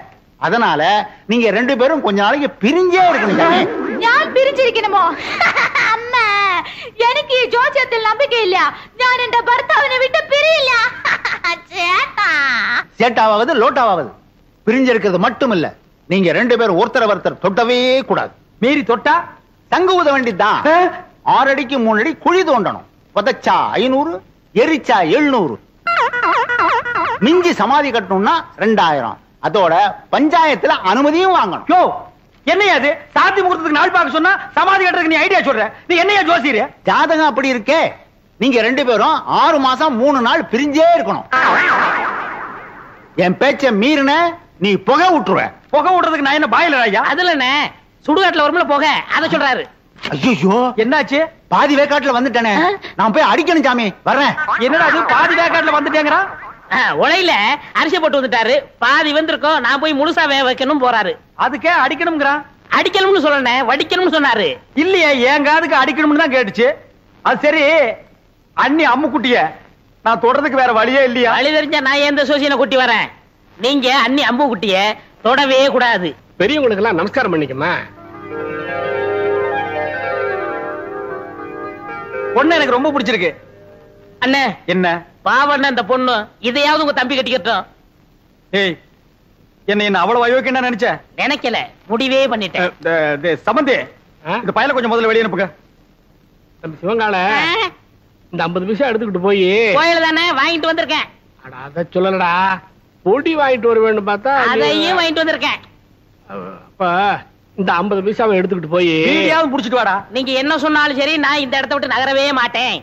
[SPEAKER 5] அதனால நீங்க 2 பேரும் கொஞ்ச நாளைக்கு பிரிஞ்சே இருக்கணும் சாமி.
[SPEAKER 6] ഞാൻ പിരിച്ചിരിക്കണമോ? അമ്മ, എനിക്ക് ഈ ജോസ്യത്തിൽ നம்பிக்கை இல்ல. ഞാൻ എന്റെ ഭർത്താവിനെ വിട്ട് പിരിയില്ല. ചേട്ടാ.
[SPEAKER 5] சேட்டாவது லோட்டாவது பிரிஞ்சிருக்கிறது மட்டும் இல்ல, நீங்க 2 பேரும் ஒருத்தர் தொட்டவே கூடாது.
[SPEAKER 4] மீறி தொட்டா
[SPEAKER 5] தங்க ஊத வேண்டியதுதான். 6 அடிக்கு 3 அடி குழி தோண்டணும். புதைச்சா 500, எரிச்சா 700. மிஞ்சி சமாதி கட்டணும்னா 2000. அதோட பஞ்சாயத்துல அனுமதியும் வாங்கணும்.
[SPEAKER 4] யோ, என்னையா அது? சாத்தி முகூர்த்தத்துக்கு நாள் பார்க்க சொன்னா சமாதி கட்டுறதுக்கு நீ ஐடியா சொல்ற? நீ என்னையா ஜோசியர்?
[SPEAKER 5] ஜாதகம் அப்படி இருக்கே. நீங்க 2 பேரும் 6 மாசம் 3 நாள் பிரிஞ்சே இருக்கணும். என் பேச்ச மீறின நீ புகை விட்டுருவ.
[SPEAKER 4] புகை விடுறதுக்கு நான் என்ன பாயிலர் ஐயா?
[SPEAKER 3] அதுல என்ன சுடுகாட்டுல வரும்ல போக, அத சொல்றாரு.
[SPEAKER 5] ஐயோ,
[SPEAKER 4] என்னாச்சு?
[SPEAKER 5] பாதி வேக்காட்டுல வந்துட்டேனே. நான் போய் அடிக்கணும் சாமி, வர்றேன்.
[SPEAKER 4] என்னடா அது? பாதி வேக்காட்டுல வந்துட்டேங்கறா?
[SPEAKER 3] உலையில அரிசி போட்டு வந்துட்டாரு. பாதி வந்திருக்கோம், நான் போய் முழுசா வேக வைக்கணும் போறாரு.
[SPEAKER 4] அதுக்கே அடிக்கணும்ங்கறா?
[SPEAKER 3] அடிக்கணும்னு சொல்லல, வடிக்கணும்னு சொன்னாரு.
[SPEAKER 4] இல்லையே, என் காதுக்கு அடிக்கணும்னு தான் கேட்டுச்சு. அது சரி, அண்ணி அம்முக்குட்டிய நான் தொடறதுக்கு வேற வழியே இல்லையா?
[SPEAKER 3] வழி தெரிஞ்சா நான் எந்த சோசியனை கூட்டி வரேன். நீங்க அண்ணி அம்பு குட்டிய தொடவே கூடாது.
[SPEAKER 7] பெரியவங்களுக்கு எல்லாம் நமஸ்காரம் பண்ணிக்கமா.
[SPEAKER 4] பொண்ணு எனக்கு ரொம்ப பிடிச்சிருக்கு.
[SPEAKER 3] அண்ணே,
[SPEAKER 4] என்ன
[SPEAKER 3] பாவண்ண அந்த பொண்ணு, இதையாவது உங்க தம்பி கட்டிக்கட்டும்.
[SPEAKER 4] ஏய், என்ன அவ்வளவு அயோக்கியம் நினைச்சேன்.
[SPEAKER 3] நினைக்கல, முடிவே பண்ணிட்டேன்.
[SPEAKER 4] சம்பந்தி, இந்த பையல கொஞ்சம் முதல்ல வெளியே அனுப்புங்க.
[SPEAKER 7] சிவங்கால இந்த 50 பைசா எடுத்துக்கிட்டு போய்
[SPEAKER 3] கோயில தானே வாங்கிட்டு வந்திருக்கேன்.
[SPEAKER 7] அத சொல்லலடா, பொடி வாங்கிட்டு வர வேண்டும் பார்த்தா
[SPEAKER 3] அதையும் வாங்கிட்டு வந்திருக்கேன்.
[SPEAKER 7] அப்ப இந்த 50 பைசாவை எடுத்துக்கிட்டு போய்
[SPEAKER 4] வீடியாவது புடிச்சிட்டு வாடா.
[SPEAKER 3] நீங்க என்ன சொன்னாலும் சரி, நான் இந்த இடத்தை விட்டு நகரவே மாட்டேன்.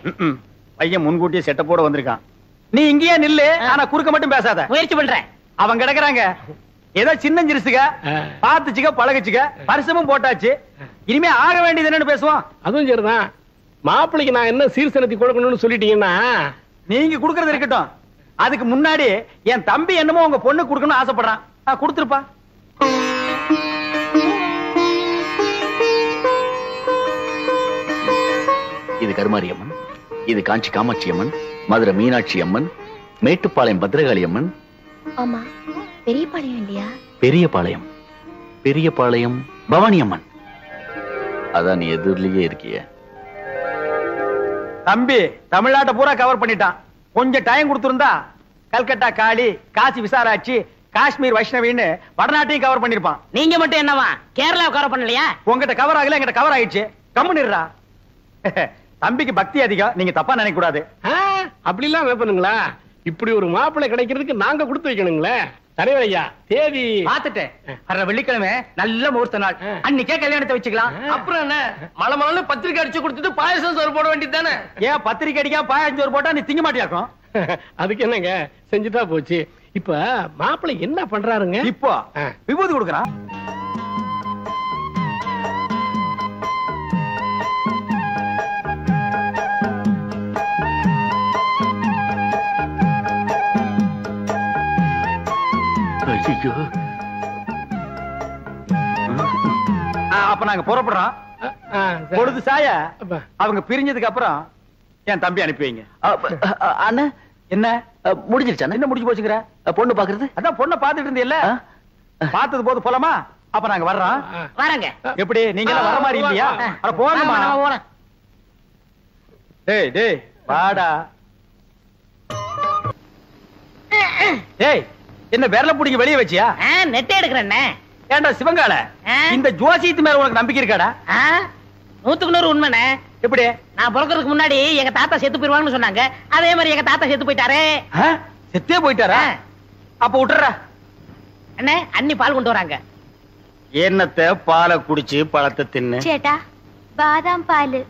[SPEAKER 4] பையன் முன்கூட்டியே செட்டப்போட வந்திருக்கான். நீ இங்கேயே நில்லு, ஆனா குறுக்க மட்டும் பேசாத.
[SPEAKER 3] முயற்சி பண்றேன்.
[SPEAKER 4] அவங்க கிடக்குறாங்க, ஏதோ சின்ன சிறுசுக, பாத்துச்சுக்க பழகுச்சுக்க, பரிசமும் போட்டாச்சு. இனிமே ஆக வேண்டியது என்னன்னு பேசுவோம்.
[SPEAKER 7] அதுவும் சரிதான். மாப்பிள்ளைக்கு நான் என்ன சீர்சனத்தி கொடுக்கணும்னு சொல்லிட்டீங்கன்னா
[SPEAKER 4] நீங்க குடுக்கறது இருக்கட்டும். அதுக்கு முன்னாடி என் தம்பி என்னமோ உங்க பொண்ணு குடுக்கணும்னு ஆசைப்படுறான். கொடுத்துருப்பா.
[SPEAKER 2] இது கருமாரி அம்மன், இது காஞ்சி காமாட்சி அம்மன், மதுரை மீனாட்சி அம்மன், மேட்டுப்பாளையம் பத்ரகாளி அம்மன்.
[SPEAKER 9] ஆமா, பெரியபாளையம் இல்லையா?
[SPEAKER 2] பெரியபாளையம், பெரியபாளையம் பவானி அம்மன். அதான் நீ எதிரிலேயே இருக்கிய.
[SPEAKER 4] தம்பி தமிழ்நாட்டை பூரா கவர் பண்ணிட்டான். கொஞ்சம் டைம் கொடுத்திருந்தா கல்கட்டா காளி, காசி விசாலாட்சி, காஷ்மீர் வைஷ்ணவின்னு வடநாட்டையும் கவர் பண்ணிருப்பான்.
[SPEAKER 3] நீங்க மட்டும் என்னவா கேரளா கவர் பண்ணலையா?
[SPEAKER 4] உங்ககிட்ட கவர் ஆகல, எங்கிட்ட கவர் ஆயிடுச்சு. கம்முனிடுறா. தம்பிக்கு பக்தி அதிகம், நீங்க தப்பா நினைக்க கூடாது.
[SPEAKER 7] அப்படி எல்லாம் வைப்பனுங்களா? இப்படி ஒரு மாப்பிள்ளை கிடைக்கிறதுக்கு நாங்க கொடுத்து வைக்கணுங்களே. தலைவரையா, தேதி
[SPEAKER 8] பாத்துட்டேன். வர்ற வெள்ளிக்கிழமை நல்ல முகூர்த்த நாள், அன்னைக்கே கல்யாணத்தை வச்சுக்கலாம். அப்புறம் என்ன, மலை மலை பத்திரிக்கை அடிச்சு கொடுத்துட்டு பாயசம் சோறு போட வேண்டியது தானே?
[SPEAKER 4] ஏன் பத்திரிக்கை அடிக்கா பாயசம் சோறு போட்டா நீ திங்க மாட்டியாக்கும்?
[SPEAKER 7] அதுக்கு என்னங்க, செஞ்சுட்டா போச்சு. இப்ப மாப்பிள்ளை என்ன பண்றாருங்க?
[SPEAKER 4] இப்போ விபூதி கொடுக்கறான். அப்ப நாங்க புறப்படுறோம். பொழுது சாய அவங்க பிரிஞ்சதுக்கு அப்புறம் என் தம்பி அனுப்பி வைங்க.
[SPEAKER 2] அண்ணா
[SPEAKER 4] என்ன
[SPEAKER 2] முடிஞ்சிருச்சா? என்ன முடிஞ்சு போச்சுங்கிற? பொண்ணு பாக்குறது?
[SPEAKER 4] அதான் பொண்ணை பாத்துட்டு இருந்தீல்ல, பார்த்தது போது போலாமா? அப்ப நாங்க வர்றோம்.
[SPEAKER 3] வரங்க.
[SPEAKER 4] எப்படி நீங்க எல்லாம் வர மாதிரி இல்லையா? அட போங்கம்மா. டேய் டேய் வாடா. டேய் என்ன விரல புடிங்க வெளிய வச்சியா?
[SPEAKER 3] நெட்டை எடுக்கிறேன்.
[SPEAKER 4] ஏண்டா சிவங்கால, இந்த ஜோசியத்து மேல உனக்கு நம்பிக்கை இருக்காடா?
[SPEAKER 3] 100% உண்மைண்ணே.
[SPEAKER 4] எப்படி?
[SPEAKER 3] நான் பிறக்கிறதுக்கு முன்னாடி எங்க தாத்தா செத்து போயிருவாங்கன்னு சொன்னாங்க. அதே மாதிரி எங்க தாத்தா செத்து போயிட்டாரே.
[SPEAKER 4] செத்தே போயிட்டாரா? அப்ப விட்டுற.
[SPEAKER 3] அண்ணே, அண்ணி பால் கொண்டு வராங்க.
[SPEAKER 5] என்னத்தை பாலை குடிச்சு பழத்தை தின்னு.
[SPEAKER 9] சேட்டா, பாதாம் பால்.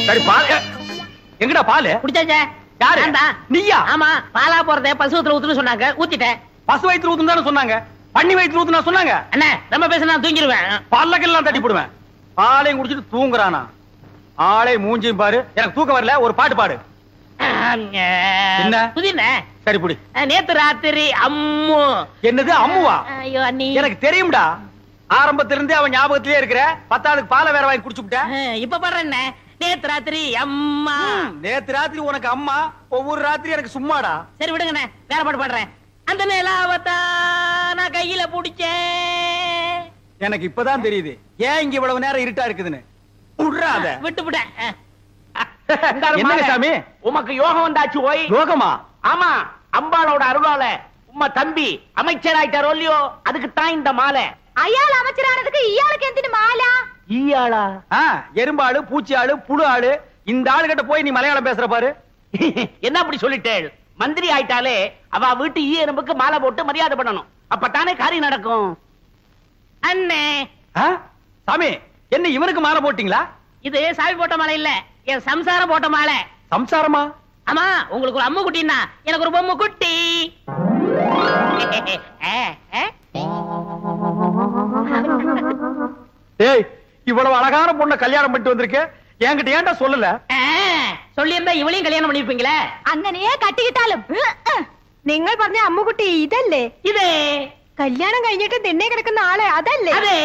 [SPEAKER 4] சரி, பால் எங்கடா? பால்
[SPEAKER 3] குடிச்சாச்சே.
[SPEAKER 4] யாரு? நீயா?
[SPEAKER 3] ஆமா, பாலா போறத பசுவத்துல ஊத்துன்னு சொன்னாங்க, ஊத்திட்டேன்.
[SPEAKER 4] பசு வயிற்று ஊத்துன்னு தானே சொன்னாங்க, பண்ணி வயிற்று ஊத்துனா சொன்னாங்க.
[SPEAKER 3] அண்ணே, ரொம்ப பேச நான் தூங்கிடுவேன்.
[SPEAKER 4] பல்லக்கெல்லாம் தட்டி போடுவேன். பாலையும் குடிச்சிட்டு தூங்குறானா? ஆளே மூஞ்சியும் பாரு. எனக்கு தூக்கம் வரல, ஒரு பாட்டு பாடு. என்ன
[SPEAKER 3] புதினே?
[SPEAKER 4] சரி புடி.
[SPEAKER 3] நேத்து ராத்திரி அம்மு.
[SPEAKER 4] என்னது அம்முவா?
[SPEAKER 3] ஐயோ அண்ணி,
[SPEAKER 4] எனக்கு தெரியும்டா. ஆரம்பத்துல இருந்தே அவன் ஞாபகத்திலே இருக்கிற. 10ஆவதுக்கு பாலை வேற வாங்கி குடிச்சுட்ட.
[SPEAKER 3] இப்ப பாடுறேன். நேத்து ராத்திரி அம்மா.
[SPEAKER 4] நேத்து ராத்திரி உனக்கு அம்மா, ஒவ்வொரு ராத்திரி எனக்கு சும்மாடா.
[SPEAKER 3] சரி விடுங்கண்ணே, வேற பாட்டு பாடுறேன். அந்த நிலாவத்தா நான் கையில புடிச்சேன்.
[SPEAKER 4] எனக்கு இப்பதான் தெரியுது ஏன் இங்க இவ்வளவு நேரம் இருட்டா இருக்குதுன்னு. விடுறாத.
[SPEAKER 3] விட்டு
[SPEAKER 4] என்னங்க சாமி,
[SPEAKER 3] உமக்கு யோகம் வந்தாச்சு. போய்
[SPEAKER 4] யோகமா?
[SPEAKER 3] ஆமா, அம்பாளோட அருளால உம்ம தம்பி அமைச்சர் ஆயிட்டாரோ இல்லையோ, அதுக்கு தான் இந்த மாலை.
[SPEAKER 6] ஐயாள் அமைச்சரானதுக்கு இயாளுக்கு எந்தின மாலா?
[SPEAKER 3] ஈயாளா?
[SPEAKER 4] எறும்பாளு, பூச்சி ஆளு, புழு ஆளு. இந்த ஆளு கிட்ட போய் நீ மலையாளம் பேசுற பாரு.
[SPEAKER 3] என்ன அப்படி சொல்லிட்டேள்? மந்திரி ஆயிட்டாலே அவ வீட்டு ஈ எறும்புக்கு மாலை போட்டு மரியாதை பண்ணணும். அப்பத்தானே காரியம் நடக்கும். அண்ணே
[SPEAKER 4] சாமி, என்ன இவனுக்கு மாலை போட்டீங்களா?
[SPEAKER 3] இது சாமி போட்ட மாலை இல்ல, என் சம்சாரம் போட்ட மாலை.
[SPEAKER 4] சம்சாரமா?
[SPEAKER 3] ஆமா, உங்களுக்கு ஒரு அம்மு குட்டின்னா எனக்கு ஒரு பொம்மை குட்டி.
[SPEAKER 4] ஏய், இவ்வளவு அழகான பொண்ணை கல்யாணம் பண்ணிட்டு வந்திருக்க, என்கிட்ட ஏன்டா சொல்லல?
[SPEAKER 3] சொல்லி இருந்தா இவளையும் கல்யாணம் பண்ணிருப்பீங்களே.
[SPEAKER 6] അങ്ങനെയേ കട്ടിക്കിട്ടാലും നിങ്ങൾ പറഞ്ഞ അമ്മുകുട്ടി ഇതല്ലേ?
[SPEAKER 3] இதே
[SPEAKER 6] കല്യാണം കഴിഞ്ഞിട്ട് തിണ്ണെ കിടക്കുന്ന ആളെ അതല്ലേ?
[SPEAKER 3] அதே.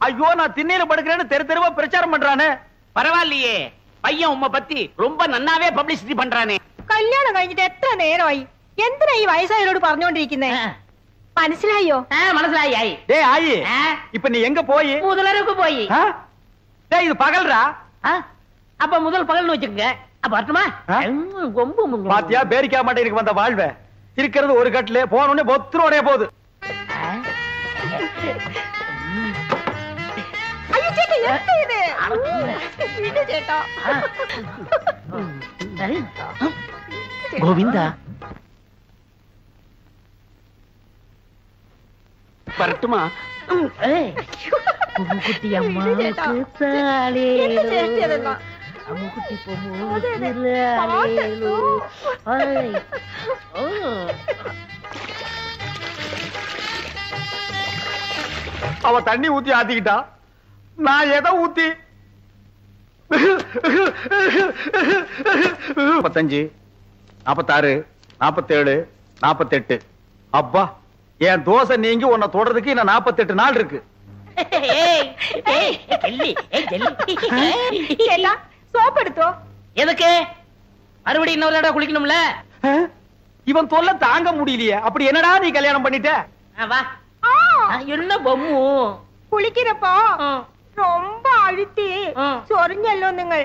[SPEAKER 4] ஐயோ, நான் திண்ணையில படுக்கிறேன்னு தெரு தெருவா பிரச்சாரம் பண்றானே.
[SPEAKER 3] பரவாயில்லையே, பையன் உம்மை பத்தி ரொம்ப நன்னாவே பப்ளிசிட்டி பண்றானே.
[SPEAKER 6] കല്യാണം കഴിഞ്ഞിട്ട് എത്ര നേരമായി? എന്തിനാ ഈ വയസ്സായവരോട് പറഞ്ഞുകൊണ്ടിരിക്കുന്നേ? മനസ്സിലായോ?
[SPEAKER 3] മനസ്സിലായി ആയി.
[SPEAKER 4] டேய் ஆயி, இப்ப நீ எங்க போய்?
[SPEAKER 3] முதலருக்கு போய்.
[SPEAKER 4] டேய் இது பகல்ரா.
[SPEAKER 3] அப்ப முதல் பகல்னு வச்சுக்கங்க. அப்ப வரட்டுமா?
[SPEAKER 4] பாத்தியா பேரிக்கா மாட்டேனுக்கு வந்த வாழ்வே. இருக்கிறது ஒரு கட்டிலே போனோடனே பொத்துறோடே போகுது.
[SPEAKER 6] ஐயோ சேட்டா என்ன இது? வீடு சேட்டா.
[SPEAKER 3] கோவிந்தா
[SPEAKER 4] வரட்டுமா?
[SPEAKER 3] குட்டி அம்மாவுக்கு தாலேலோ. அம்முக்குட்டி பொம்முலேலோ.
[SPEAKER 4] அவ தண்ணி ஊத்தி ஆத்திக்கிட்டா, நான் எதை ஊத்தி? 45, 46, 47, 48. அப்பா, என் தோசை நீங்கி உன்னை தொடறதுக்கு இன்னும் 48 நாள் இருக்கு.
[SPEAKER 6] சோப் எடுத்தோ.
[SPEAKER 3] எதுக்கு? மறுபடியும் இன்னொரு தடவை குளிக்கணும்ல.
[SPEAKER 4] இவன் தொல்லை தாங்க முடியலையே. அப்படி என்னடா நீ கல்யாணம் பண்ணிட்ட?
[SPEAKER 3] வா. என்ன பொம்மு
[SPEAKER 6] കുളിക്കരപ്പോ ரொம்ப அழுத்தி சொரிഞ്ഞല്ലോ നിങ്ങൾ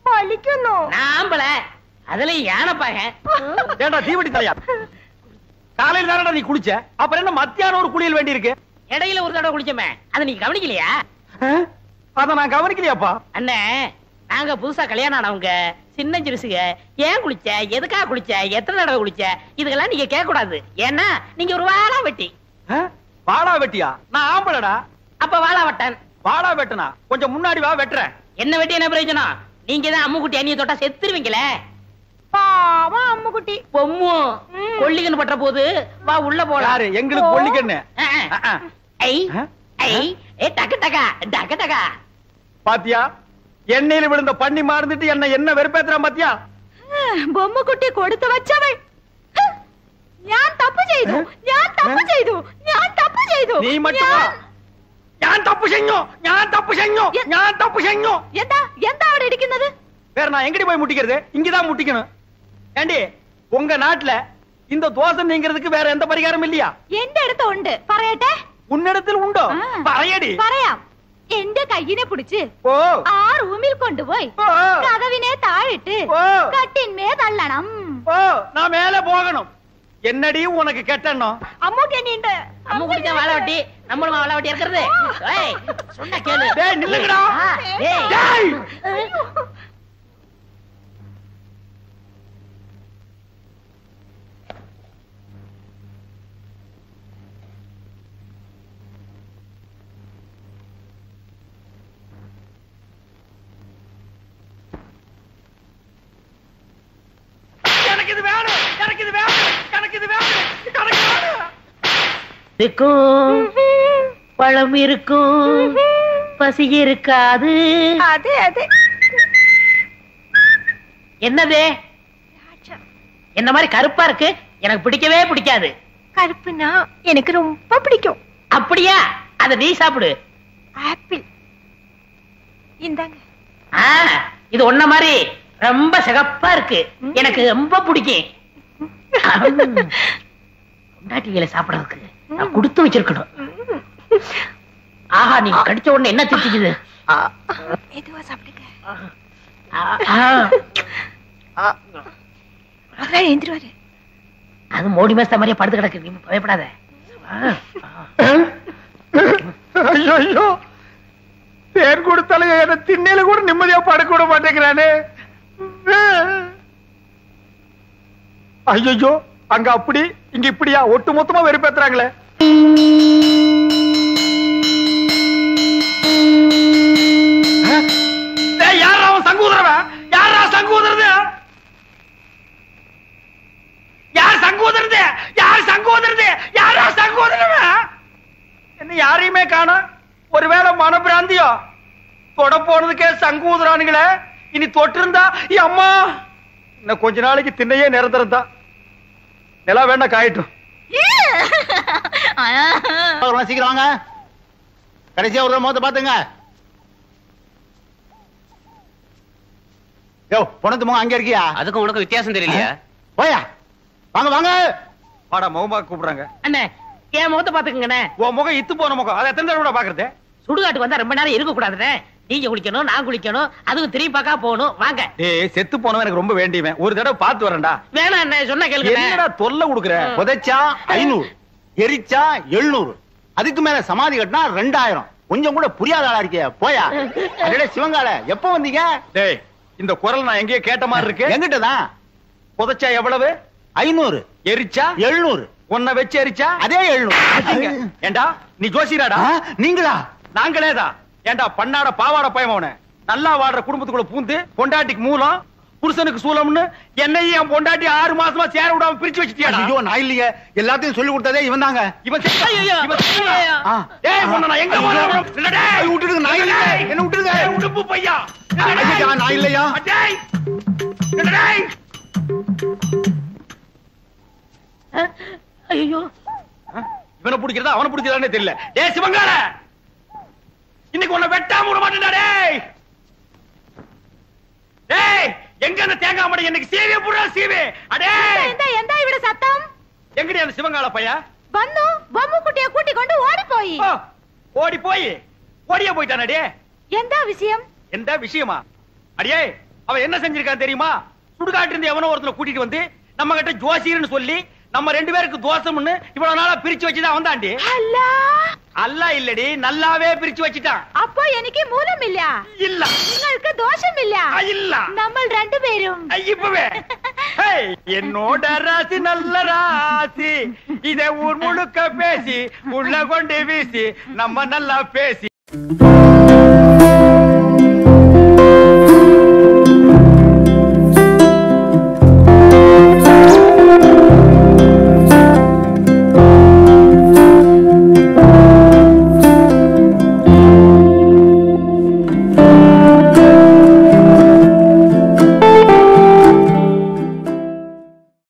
[SPEAKER 6] വലിക്കുന്നു.
[SPEAKER 3] நாம்பள அதுல யானைப்பாக.
[SPEAKER 4] ஏண்டா தீவட்டி தலையா, காலையில தானடா நீ குளிச்ச, அப்புறம் என்ன மத்தியானம் ஒரு குளியல் வேண்டி இருக்கு?
[SPEAKER 3] இடையில ஒரு தடவை குளிச்சமே, அதை நீ கவனிக்கலையா?
[SPEAKER 4] அத நான் கவனிக்கலையாப்பா.
[SPEAKER 3] அண்ணே, நாங்க புதுசா கல்யாணம் ஆனவங்க சின்ன சிறுசுக. ஏன் குளிச்ச, எதுக்காக குளிச்ச, எத்தனை தடவை குளிச்ச, இதுக்கெல்லாம் நீங்க கேட்க கூடாது. ஏன்னா நீங்க ஒரு வாழா வெட்டி.
[SPEAKER 4] வாழா வெட்டியா? நான் ஆம்பளடா.
[SPEAKER 3] அப்ப வாழா வெட்டன்.
[SPEAKER 4] வாழா வெட்டனா கொஞ்சம் முன்னாடி வா, வெட்டுறேன்.
[SPEAKER 3] என்ன வெட்டி என்ன பிரயோஜனம்? நீங்க தான் அம்முக்குட்டி அண்ணிய தொட்டா செத்துருவீங்களே.
[SPEAKER 6] பாவம் அம்முக்குட்டி.
[SPEAKER 3] பொம்மு கொல்லிக்கண்ணு பற்ற போது வா உள்ள போலாம்.
[SPEAKER 4] யாரு? எங்களுக்கு கொல்லிக்கண்ணு.
[SPEAKER 3] ஐ ஐ ஏ டக டக டக டக.
[SPEAKER 4] பாத்தியா, எண்ணெயில விழுந்த பண்ணி மாறந்துட்டு என்ன வெறுப்பேத்துறான் பாத்தியா?
[SPEAKER 6] பொம்முக்குட்டி கொடுத்து வச்சவள். ഞാൻ തപ്പ് ചെയ്തു, ഞാൻ തപ്പ് ചെയ്തു, ഞാൻ തപ്പ് ചെയ്തു.
[SPEAKER 4] നീ மட்டுமா? ഞാൻ തപ്പ് ചെയ്ഞ്ഞു, ഞാൻ തപ്പ് ചെയ്ഞ്ഞു, ഞാൻ തപ്പ് ചെയ്ഞ്ഞു.
[SPEAKER 6] എന്താ എന്താ അവിടെ ഇരിക്കുന്നത്?
[SPEAKER 4] வேற நான் எங்கடி போய் முட்டிக்கிறது? இங்கதான் முட்டிக்கணும். ஏண்டி, உங்க நாட்டுல இந்த தோசை நீங்கிறதுக்கு வேற எந்த பரிகாரம் இல்லையா?
[SPEAKER 6] എന്റെ അടുത്ത് ഉണ്ട്, പറയട്ടെ?
[SPEAKER 4] உன்னிடத்தில் உண்டோ? പറയடி.
[SPEAKER 6] പറയാം. എന്റെ കയ്യിനെ പിടിച്ച് ആ റൂമിൽ കൊണ്ടുപോയി കതവിനെ താഴിട്ട് കട്ടിന്മേ തള്ളണം.
[SPEAKER 4] நான் மேல போகணும். என்னடி உனக்கு கெட்டணும்?
[SPEAKER 6] அம்முக்கு என்னண்டு?
[SPEAKER 3] அம்முக்குட்டி தான் வாழை வெட்டி, நம்மளும் வாழை வெட்டி இருக்கிறது. ஏய் சொன்னா கேளு.
[SPEAKER 4] டேய் நில்லுங்கடா.
[SPEAKER 3] டேய்
[SPEAKER 4] டேய் எனக்கு இது வேணும், எனக்கு இது வேணும், எனக்கு இது வேணும், எனக்கு வேணும்.
[SPEAKER 3] இருக்கும் பழம் இருக்கும், பசி இருக்காது.
[SPEAKER 6] அது அது
[SPEAKER 3] என்னது? என்ன மாதிரி கருப்பா இருக்கு, எனக்கு பிடிக்கவே பிடிக்காது.
[SPEAKER 6] கருப்புனா எனக்கு ரொம்ப பிடிக்கும்.
[SPEAKER 3] அப்படியா? அத நீ சாப்பிடு.
[SPEAKER 6] ஆப்பிள் இந்தாங்க.
[SPEAKER 3] இது ஒன்ன மாதிரி ரொம்ப சிகப்பா இருக்கு, எனக்கு ரொம்ப பிடிக்கும். பொண்டாட்டிகளை சாப்பிடறதுக்கு நான் கொடுத்து வச்சிருக்கணும். ஆஹா, நீ கடிச்ச உடனே என்ன திட்டிக்குது?
[SPEAKER 6] மெதுவா சாப்பிடுங்க. எழுந்திருவாரு.
[SPEAKER 3] அது மோடி மேஸ்த மாதிரியே படுத்து கிடக்கு, நீ பயப்படாத.
[SPEAKER 4] ஐயோ ஐயோ, தேன் கொடுத்தாலும் என்ன திண்ணையில கூட நிம்மதியா படுக்க விட மாட்டேங்கிறானே. ஐயோ, அங்க அப்படி இங்க இப்படியா ஒட்டு மொத்தமா வெறுப்பேத்துறாங்களே. யாரா அவன் சங்கூதரவன்? யாரா சங்கூதரது? யார் சங்கூதரது? யார் சங்கூதரது? யாரா சங்கூதரவன்? என்ன யாரையுமே காணோம். ஒருவேளை மனப்பிராந்தியோ? தொட போனதுக்கே சங்கூதரானுங்களே. இனி தொட்டு இருந்தா அம்மா இன்னும் கொஞ்ச நாளைக்கு திண்ணையே நிரந்தரம் தான். நிலா வேணா காயட்டும்.
[SPEAKER 5] சீக்கிரம் வாங்க, கடைசியா ஒரு மோத பாத்துங்க. யோ பொணத்து மோ அங்க இருக்கியா?
[SPEAKER 8] அதுக்கும் உனக்கு வித்தியாசம் தெரியலையா?
[SPEAKER 5] போயா, வாங்க வாங்க.
[SPEAKER 4] வாடா, மௌமா கூப்பிடுறாங்க.
[SPEAKER 3] அண்ணே, என் முகத்தை பாத்துக்கங்கண்ணே.
[SPEAKER 4] உன் முகம் இத்து போன முகம். அதை எத்தனை தடவை பாக்குறது?
[SPEAKER 3] சுடுகாட்டுக்கு வந்தா ரொம்ப நேரம் இருக்க கூடாதுண்ணே. நீங்க குளிக்கணும், நான் குளிக்கணும், அதுவும் திரும்பி பார்க்க போகணும். வாங்க.
[SPEAKER 4] ஏய், செத்து போனவன் எனக்கு ரொம்ப வேண்டியவன். ஒரு தடவை பார்த்து வரேன்டா.
[SPEAKER 3] வேணாம் அண்ணே, சொன்னா கேளுங்க.
[SPEAKER 4] என்னடா தொல்லை கொடுக்குற?
[SPEAKER 5] புதைச்சா 500, எரிச்சா 700, அதுக்கு மேல சமாதி கட்டினா 2000. கொஞ்சம் கூட புரியாத ஆளா இருக்கிய போயா. அடடே சிவங்கால, எப்ப வந்தீங்க?
[SPEAKER 4] டேய், இந்த குரல் நான் எங்கேயோ கேட்ட மாதிரி இருக்கு.
[SPEAKER 5] எங்கிட்டதான்.
[SPEAKER 4] புதைச்சா எவ்வளவு?
[SPEAKER 5] 500,
[SPEAKER 4] எரிச்சா
[SPEAKER 5] 700,
[SPEAKER 4] உன்னை வச்சு எரிச்சா
[SPEAKER 5] அதே 700.
[SPEAKER 4] ஏண்டா நீ ஜோசியராடா?
[SPEAKER 5] நீங்களா?
[SPEAKER 4] நாங்களேதான். ஏண்டா பண்ணாட பாவாட பயமவன, நல்லா வாடுற குடும்பத்துக்குள்ள பூந்து பொண்டாட்டிக்கு மூலம் புருஷனுக்கு சூலம்னு என்னையும் என் பொண்டாட்டி 6 மாசமா சேர விடாம பிரிச்சு வச்சிட்டியா?
[SPEAKER 5] ஐயோ நான் இல்லையே, எல்லாத்தையும் சொல்லி கொடுத்ததே இவன் தாங்க.
[SPEAKER 4] இவன்
[SPEAKER 3] ஐயோ, ஐயோ.
[SPEAKER 4] ஏய் உன்னை நான் எங்க போறேன்? இல்லடே
[SPEAKER 5] விட்டுடுங்க, நான் இல்ல. என்ன விட்டுடுங்க.
[SPEAKER 4] உடுப்பு பையா.
[SPEAKER 5] ஐயா நான் இல்லையா.
[SPEAKER 4] டேய் டேய்.
[SPEAKER 3] ஐயோ,
[SPEAKER 4] இவனை பிடிக்கிறதா அவனை பிடிக்கிறதானே தெரியல. டேய் சிவங்கால, இன்னைக்கு உன்னை வெட்டாம விட மாட்டேன்டா. டேய் டேய், எங்க அந்த தேங்காய் மடை? எனக்கு சீவே புறா சீவே. அடே
[SPEAKER 6] எந்த இவட சத்தம்?
[SPEAKER 4] எங்கடி அந்த சிவங்கால பையா?
[SPEAKER 6] வந்து பொம்மை குட்டிய கூட்டி கொண்டு ஓடி போய்.
[SPEAKER 4] ஓடி போய் ஓடியே போயிட்டான். அடே
[SPEAKER 6] எந்த விஷயம்?
[SPEAKER 4] எந்த விஷயமா? அடியே அவன் என்ன செஞ்சிருக்கான் தெரியுமா? சுடுகாட்டு இருந்து எவனோ ஒருத்தனை கூட்டிட்டு வந்து நம்ம கிட்ட ஜோசியர்னு சொல்லி நம்ம 2 பேருக்கு தோசம்னு இவ்வளவு நாளா பிரிச்சு வச்சுதான் வந்தாண்டி.
[SPEAKER 6] அல்லா
[SPEAKER 4] அல்லா இல்லடி, நல்லாவே பிரிச்சு வச்சுட்டான்.
[SPEAKER 6] அப்போ எனக்கு மூலம் இல்ல.
[SPEAKER 4] இல்ல
[SPEAKER 6] உங்களுக்கு தோஷம் இல்ல.
[SPEAKER 4] இல்ல
[SPEAKER 6] நம்ம 2 பேரும்
[SPEAKER 4] இப்பவே என்னோட ராசி நல்ல ராசி, இதை ஊர் முழுக்க பேசி உள்ள கொண்டு வீசி நம்ம நல்லா பேசி